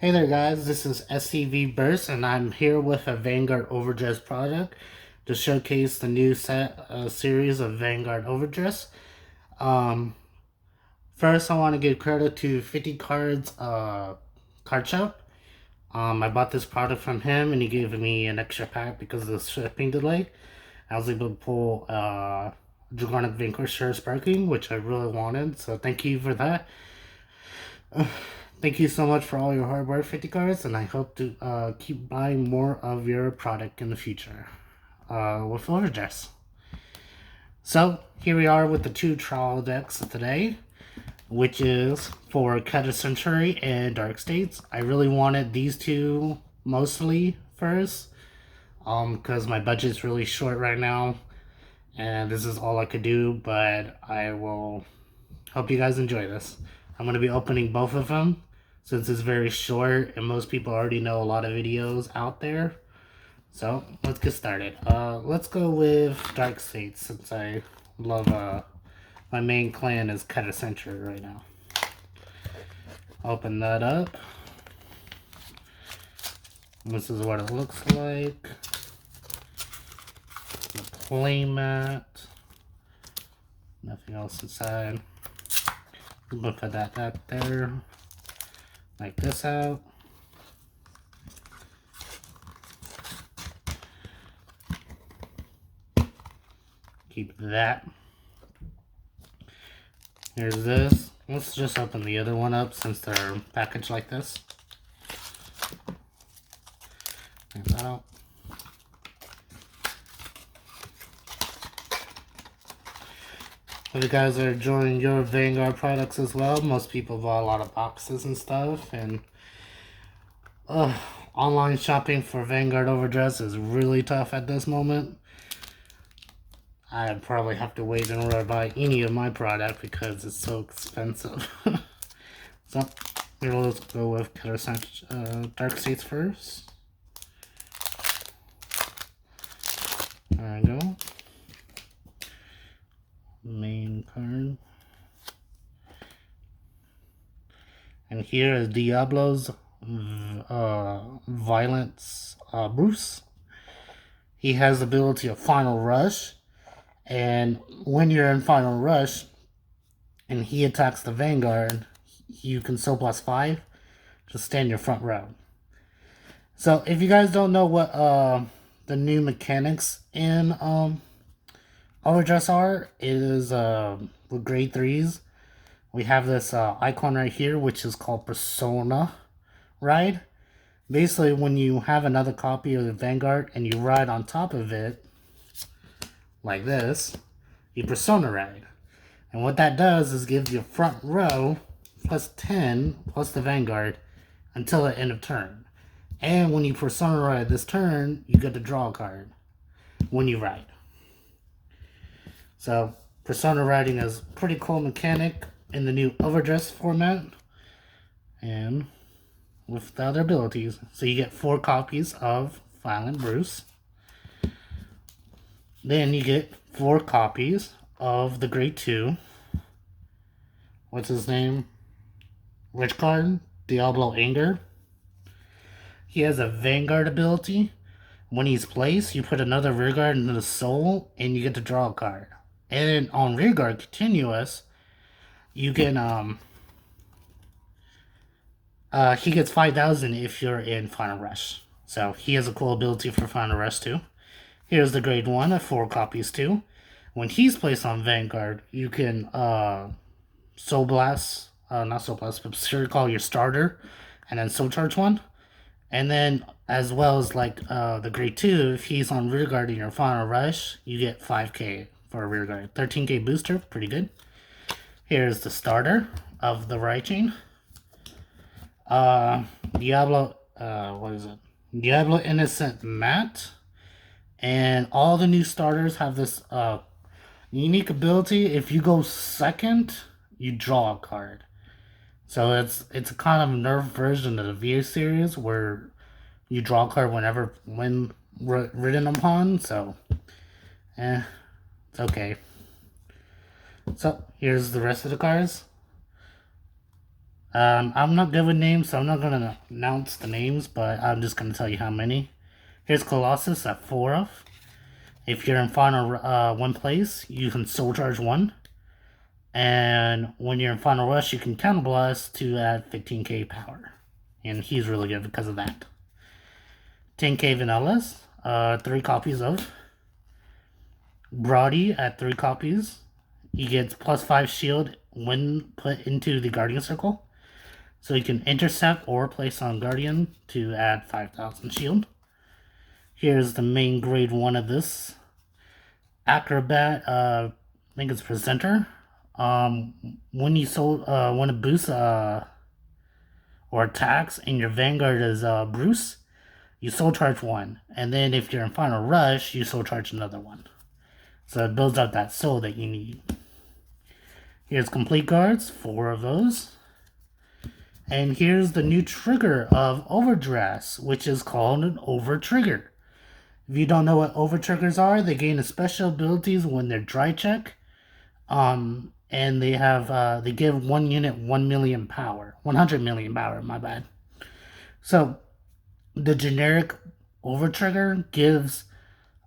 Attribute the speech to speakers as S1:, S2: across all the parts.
S1: Hey there guys, this is SCV Burst and I'm here with a Vanguard Overdress product to showcase the new series of Vanguard Overdress. Um, First I want to give credit to 50 Cards card shop. I bought this product from him and he gave me an extra pack because of the shipping delay. I was able to pull Dragonic Vanquisher Sparking, which I really wanted, so thank you for that. Thank you so much for all your hard work, 50 cards, and I hope to keep buying more of your product in the future with Overdress. So, here we are with the two trial decks today, which is for Cutter Century and Dark States. I really wanted these two mostly first, because my budget's really short right now, and this is all I could do, but I will hope you guys enjoy this. I'm going to be opening both of them since it's very short and most people already know a lot of videos out there. So let's get started. Let's go with Dark States since I love my main clan is Cutter Century right now. Open that up. This is what it looks like. The playmat. Nothing else inside. I'm gonna put that there. Like this out. Keep that. Here's this. Let's just open the other one up since they're packaged like this. Take that out. If you guys are enjoying your Vanguard products as well, most people buy a lot of boxes and stuff, and online shopping for Vanguard Overdress is really tough at this moment. I'd probably have to wait in order to buy any of my product because it's so expensive. So, here let's go with Dark States first. There we go. Main card. And here is Diablo's Violence Bruce. He has the ability of Final Rush. And when you're in Final Rush and he attacks the Vanguard, you can so plus 5. Just stand in your front row. So if you guys don't know what the new mechanics in Overdress are, it is with grade 3s. We have this icon right here, which is called Persona Ride. Basically, when you have another copy of the Vanguard and you ride on top of it, like this, you Persona Ride. And what that does is give you front row plus 10 plus the Vanguard until the end of turn. And when you Persona Ride this turn, you get to draw a card when you ride. So, Persona Riding is a pretty cool mechanic in the new Overdress format. And with the other abilities. So you get 4 copies of Violent Bruce. Then you get 4 copies of the Grade 2. What's his name? Rich card, Diablo Anger. He has a Vanguard ability. When he's placed, you put another rearguard into the soul, and you get to draw a card. And on rearguard continuous, you can he gets 5,000 if you're in Final Rush. So he has a cool ability for Final Rush too. Here's the grade 1 of 4 copies too. When he's placed on Vanguard, you can Soul Blast, not Soul Blast, but call your starter, and then Soul Charge 1. And then, as well as like the grade 2, if he's on rearguard in your Final Rush, you get 5k for a rearguard. 13k booster, pretty good. Here's the starter of the right chain. Diablo, what is it? Diablo Innocent Matte. And all the new starters have this unique ability. If you go second, you draw a card. So it's a kind of nerf version of the VA series where you draw a card when written upon. So, it's okay. So here's the rest of the cards. I'm not good with names, so I'm not going to announce the names, but I'm just going to tell you how many. Here's Colossus at 4 of. If you're in final 1 place, you can soul charge 1. And when you're in final rush, you can counterblast to add 15k power. And he's really good because of that. 10k vanillas, 3 copies of. Brody at 3 copies. He gets plus 5 shield when put into the Guardian Circle. So you can intercept or place on Guardian to add 5,000 shield. Here's the main grade 1 of this. Acrobat, I think it's Presenter. When you when it boosts or attacks and your Vanguard is Bruce, you soul charge 1. And then if you're in final rush, you soul charge another 1. So it builds up that soul that you need. Here's complete guards, 4 of those. And here's the new trigger of overdress, which is called an over trigger. If you don't know what over triggers are, they gain special abilities when they're dry check. And they have they give 1 unit 1 million power. 100 million power, my bad. So the generic over trigger gives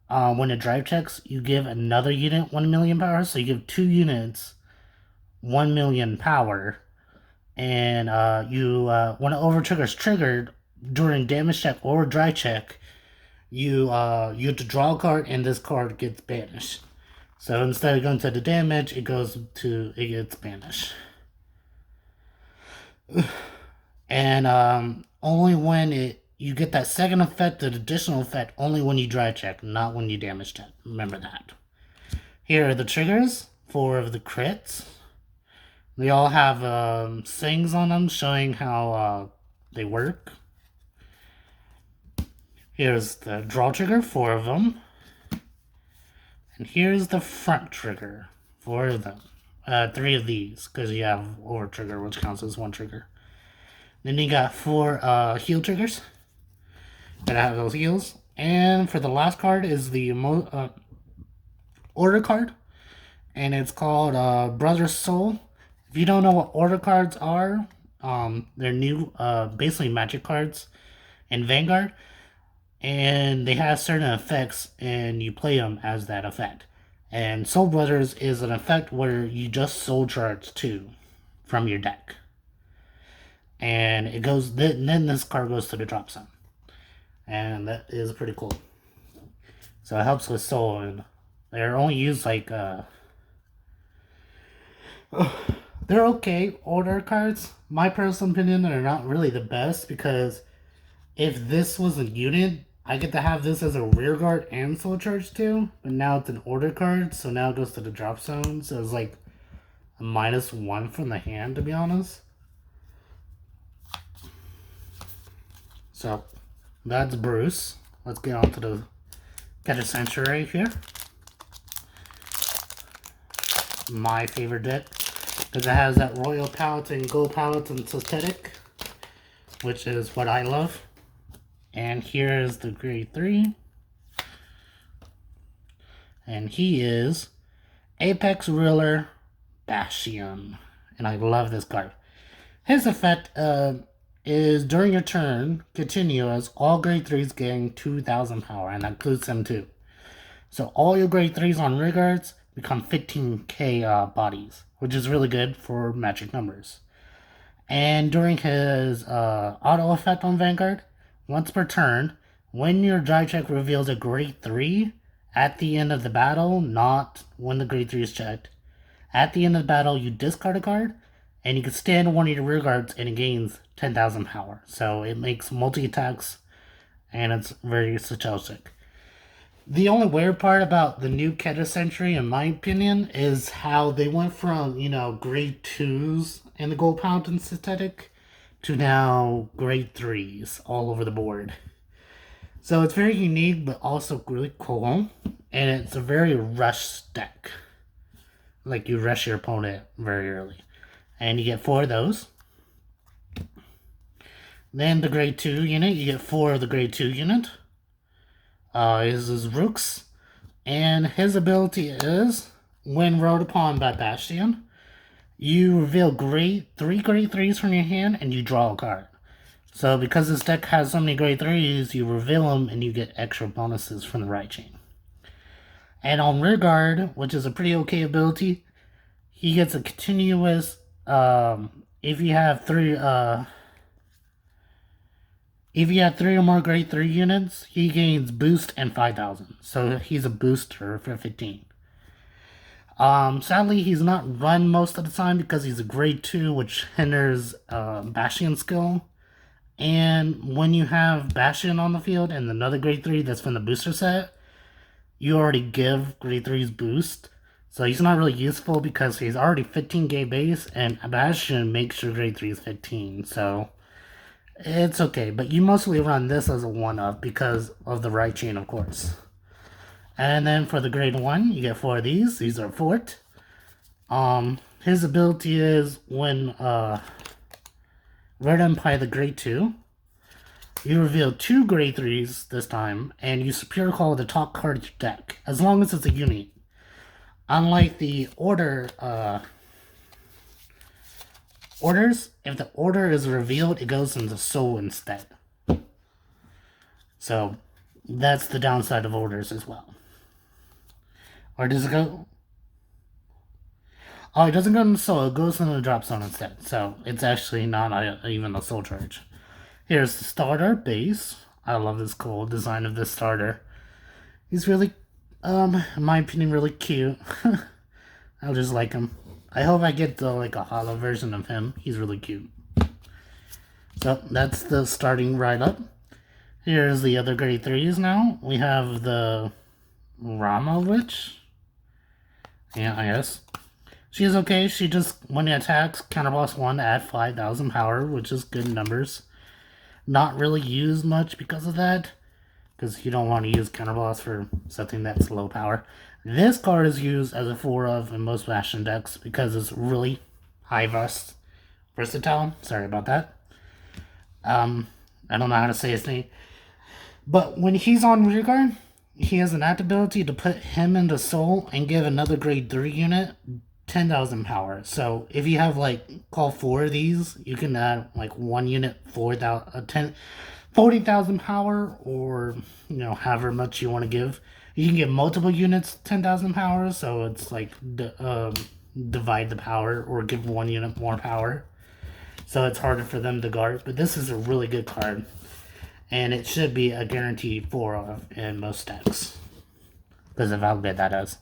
S1: when it drive checks, you give another unit 1 million power. So you give 2 units 1 million power. And when an over trigger is triggered during damage check or dry check, you have to draw a card and this card gets banished. So instead of going to the damage, it gets banished. And only when you get that second effect, the additional effect, only when you dry check, not when you damage check. Remember that. Here are the triggers, 4 of the crits. They all have sayings on them showing how they work. Here's the draw trigger, 4 of them. And here's the front trigger, 4 of them. 3 of these, because you have over trigger, which counts as 1 trigger. Then you got 4 heal triggers. Gotta have those heals. And for the last card is the order card. And it's called Brother's Soul. If you don't know what order cards are, they're new, basically magic cards in Vanguard. And they have certain effects, and you play them as that effect. And Soul Brothers is an effect where you just soul charge 2 from your deck. And it goes, then this card goes to the drop zone. And that is pretty cool. So it helps with soul, and they're only used like, they're okay order cards. My personal opinion, they're not really the best, because if this was a unit, I get to have this as a rear guard and soul charge too. But now it's an order card, so now it goes to the drop zone. So it's like a -1 from the hand, to be honest. So that's Bruce. Let's get on to the Catcher Sanctuary here. My favorite deck, because it has that Royal Palette and Gold Palette and Synthetic, which is what I love. And here's the grade 3. And he is Apex Ruler Bastion. And I love this card. His effect is during your turn, continue as all grade 3s gain 2,000 power. And that includes him too. So all your grade 3s on rear guards become 15k bodies, which is really good for magic numbers. And during his auto effect on Vanguard, once per turn, when your dry check reveals a grade 3 at the end of the battle, not when the grade 3 is checked, at the end of the battle, you discard a card, and you can stand one of your rear guards, and it gains 10,000 power. So it makes multi-attacks, and it's very strategic. The only weird part about the new Catcher Century, in my opinion, is how they went from, grade 2s in the Gold Palette and Synthetic to now grade 3s all over the board. So it's very unique, but also really cool. And it's a very rush deck. Like, you rush your opponent very early. And you get 4 of those. Then the grade 2 unit, you get 4 of the grade 2 unit. Is Rooks. And his ability is, when rode upon by Bastion, you reveal three grade 3s from your hand and you draw a card. So because this deck has so many grade 3s, you reveal them and you get extra bonuses from the right chain. And on rear guard, which is a pretty okay ability, he gets a continuous, if you have three or more grade 3 units, he gains boost and 5,000. So he's a booster for 15. Sadly, he's not run most of the time because he's a grade 2, which hinders Bastion skill. And when you have Bastion on the field and another grade 3 that's from the booster set, you already give grade 3's boost. So he's not really useful because he's already 15k base and Bastion makes your grade 3 is 15. So it's okay. But you mostly run this as a 1-up because of the right chain, of course. And then for the grade 1, you get 4 of these. These are Fort. His ability is when Red Empire the grade 2, you reveal 2 grade 3s this time, and you superior call the top card of your deck, as long as it's a unit. Unlike the orders, if the order is revealed, it goes into soul instead. So that's the downside of orders as well. Or does it go? Oh, it doesn't go into soul, it goes into the drop zone instead. So it's actually not even a soul charge. Here's the starter base. I love this cool design of this starter. He's really, in my opinion, really cute. I just like him. I hope I get like a hollow version of him. He's really cute. So that's the starting right up. Here's the other grade 3s now. We have the Rama Witch. Yeah, I guess. She's okay. She just, when it attacks, counterblast 1 to add 5,000 power, which is good numbers. Not really used much because of that, because you don't want to use counterblast for something that's low power. This card is used as a 4-of in most Bastion decks because it's really high versatile. Sorry about that. I don't know how to say his name. But when he's on rearguard, he has an act ability to put him into soul and give another grade 3 unit 10,000 power. So if you have like call 4 of these, you can add like 1 unit 40,000 power, or however much you want to give. You can give multiple units 10,000 power, so it's like divide the power or give 1 unit more power. So it's harder for them to guard, but this is a really good card. And it should be a guaranteed 4-of in most decks, because of how good that is.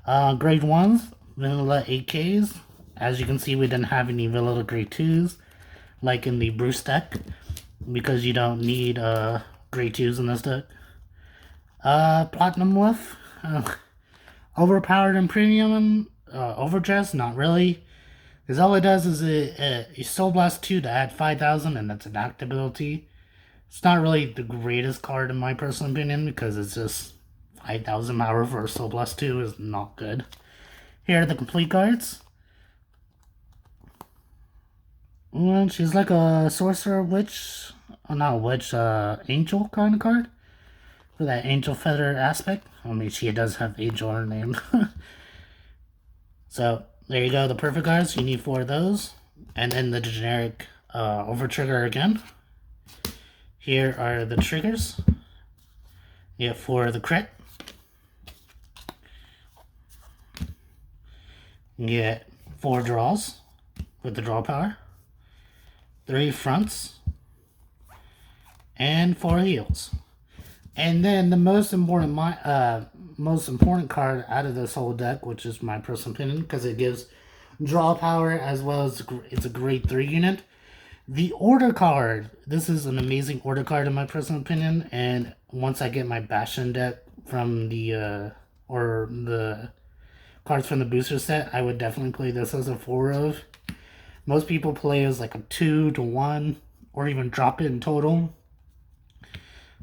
S1: Grade 1s, vanilla 8Ks. As you can see, we didn't have any vanilla grade 2s, like in the Bruce deck, because you don't need grade 2s in this deck. Platinum Wolf. Overpowered and premium. Overdress, not really. Because all it does is you Soul Blast 2 to add 5,000, and that's an act ability. It's not really the greatest card in my personal opinion, because it's just 5,000 power for a Soul Blast 2 is not good. Here are the complete cards. Well, she's like a sorcerer witch. Oh, not witch, angel kind of card. For that angel feather aspect. I mean, she does have angel in her name. So, there you go, the perfect cards. You need 4 of those. And then the generic over trigger again. Here are the triggers. You have 4 of the crit. You get 4 draws with the draw power. 3 fronts. And 4 heals. And then the most important card out of this whole deck, which is my personal opinion, because it gives draw power as well as it's a grade 3 unit. The order card. This is an amazing order card in my personal opinion. And once I get my Bastion deck from the cards from the booster set, I would definitely play this as a 4-of. Most people play as like a 2 to 1, or even drop it in total.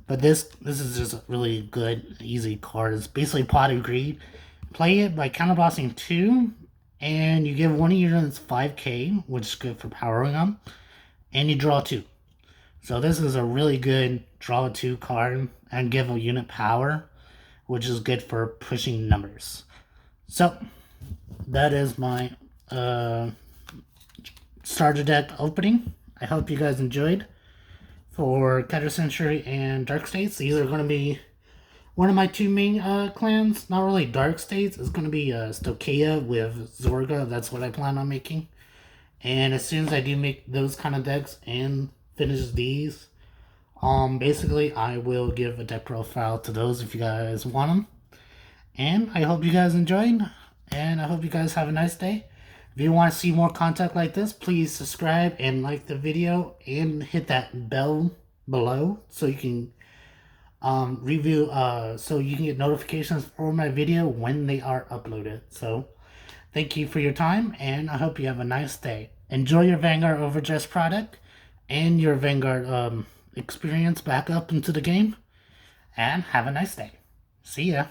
S1: But this is just a really good, easy card. It's basically Pot of Greed. Play it by counterblasting 2, and you give one of your units 5k, which is good for powering them, and you draw 2. So this is a really good draw 2 card, and give a unit power, which is good for pushing numbers. So that is my starter deck opening. I hope you guys enjoyed. For Counter Century and Dark States, these are going to be one of my two main clans. Not really Dark States. It's going to be Stokia with Zorga. That's what I plan on making. And as soon as I do make those kind of decks and finish these, basically I will give a deck profile to those if you guys want them. And I hope you guys enjoyed, and I hope you guys have a nice day. If you want to see more content like this, please subscribe and like the video and hit that bell below so you can so you can get notifications for my video when they are uploaded. So thank you for your time, and I hope you have a nice day. Enjoy your Vanguard overdress product and your Vanguard experience back up into the game, and have a nice day. See ya.